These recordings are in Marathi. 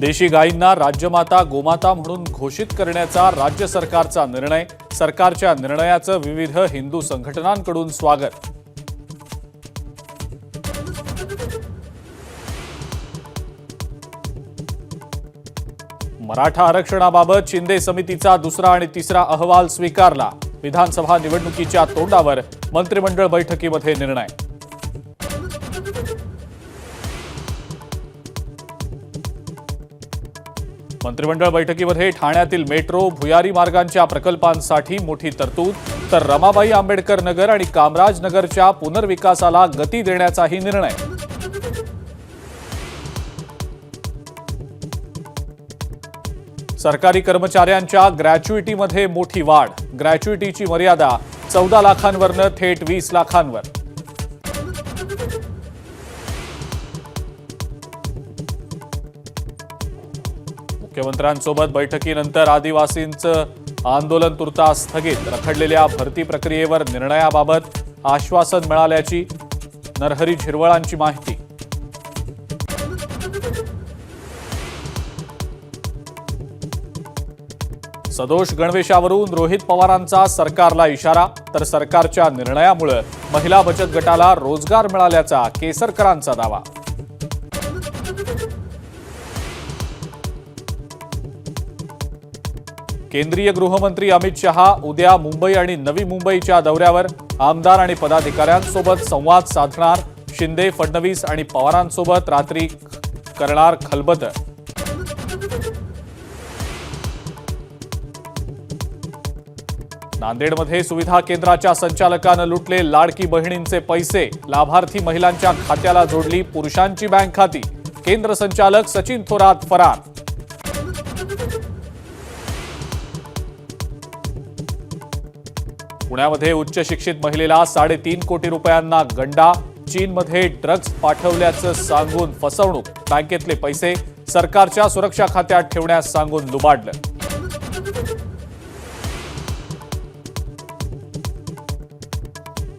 देशी गायींना राज्यमाता गोमाता म्हणून घोषित करण्याचा राज्य सरकारचा निर्णय. सरकारच्या निर्णयाचं विविध हिंदू संघटनांकडून स्वागत. मराठा आरक्षणाबाबत शिंदे समितीचा दुसरा आणि तिसरा अहवाल स्वीकारला. विधानसभा निवडणुकीच्या तोंडावर मंत्रिमंडळ बैठकीमध्ये निर्णय. मंत्रिमंडळ बैठकीमध्ये ठाण्यातील मेट्रो भुयारी मार्गांच्या प्रकल्पांसाठी मोठी तरतूद, तर रमाबाई आंबेडकर नगर आणि कामराज नगरच्या पुनर्विकासाला गती देण्याचाही निर्णय. सरकारी कर्मचाऱ्यांच्या ग्रॅच्युइटीमध्ये मोठी वाढ. ग्रॅच्युइटीची मर्यादा 14 लाखांवरनं थेट 20 लाखांवर. मुख्यमंत्र्यांसोबत बैठकीनंतर आदिवासींचं आंदोलन तुर्तास स्थगित. रखडलेल्या भरती प्रक्रियेवर निर्णयाबाबत आश्वासन मिळाल्याची नरहरी झिरवळांची माहिती. सदोष गणवेशावरून रोहित पवारांचा सरकारला इशारा, तर सरकारच्या निर्णयामुळे महिला बचत गटाला रोजगार मिळाल्याचा केसरकरांचा दावा. केंद्रीय गृहमंत्री अमित शहा उद्या मुंबई आणि नवी मुंबईच्या दौऱ्यावर. आमदार आणि पदाधिकाऱ्यांसोबत संवाद साधणार. शिंदे, फडणवीस आणि पवारांसोबत रात्री करणार खलबतं. नांदेडमध्ये सुविधा केंद्राच्या संचालकानं लुटले लाडकी बहिणींचे पैसे. लाभार्थी महिलांच्या खात्याला जोडली पुरुषांची बँक खाती. केंद्र संचालक सचिन थोरात फरार. पुण्यामध्ये उच्च शिक्षित महिलेला 3.5 कोटी रुपयांना गंडा. चीनमध्ये ड्रग्ज पाठवल्याचं सांगून फसवणूक. बँकेतले पैसे सरकारच्या सुरक्षा खात्यात ठेवण्यास सांगून लुबाडलं.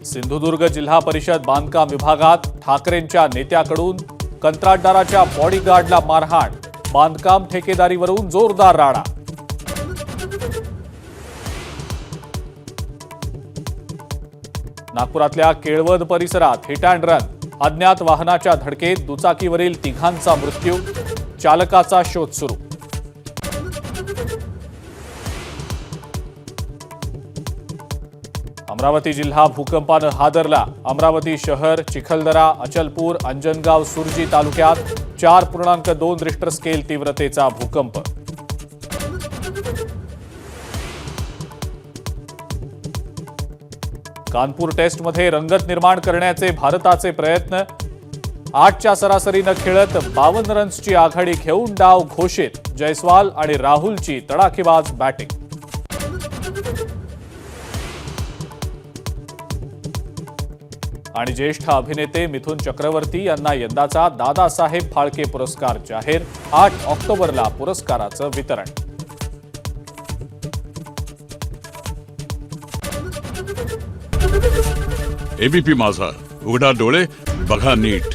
सिंधुदुर्ग जिल्हा परिषद बांधकाम विभागात ठाकरेंच्या नेत्याकडून कंत्राटदाराच्या बॉडीगार्डला मारहाण. बांधकाम ठेकेदारीवरून जोरदार राडा. नागपुरातल्या केळवद परिसरात हिट अँड रन. अज्ञात वाहनाच्या धडकेत दुचाकीवरील तिघांचा मृत्यू. चालकाचा शोध सुरू. अमरावती जिल्हा भूकंपानं हादरला. अमरावती शहर, चिखलदरा, अचलपूर, अंजनगाव, सुरजी तालुक्यात 4.2 रिश्टर स्केल तीव्रतेचा भूकंप. कानपूर टेस्टमध्ये रंगत निर्माण करण्याचे भारताचे प्रयत्न. 8च्या सरासरीनं खेळत 52 रन्सची आघाडी घेऊन डाव घोषित. जयस्वाल आणि राहुलची तडाखेबाज बॅटिंग. आणि ज्येष्ठ अभिनेते मिथुन चक्रवर्ती यांना यंदाचा दादासाहेब फाळके पुरस्कार जाहीर. 8 ऑक्टोबरला पुरस्काराचं वितरण. एबीपी माझा, उघडा डोळे बघा नीट.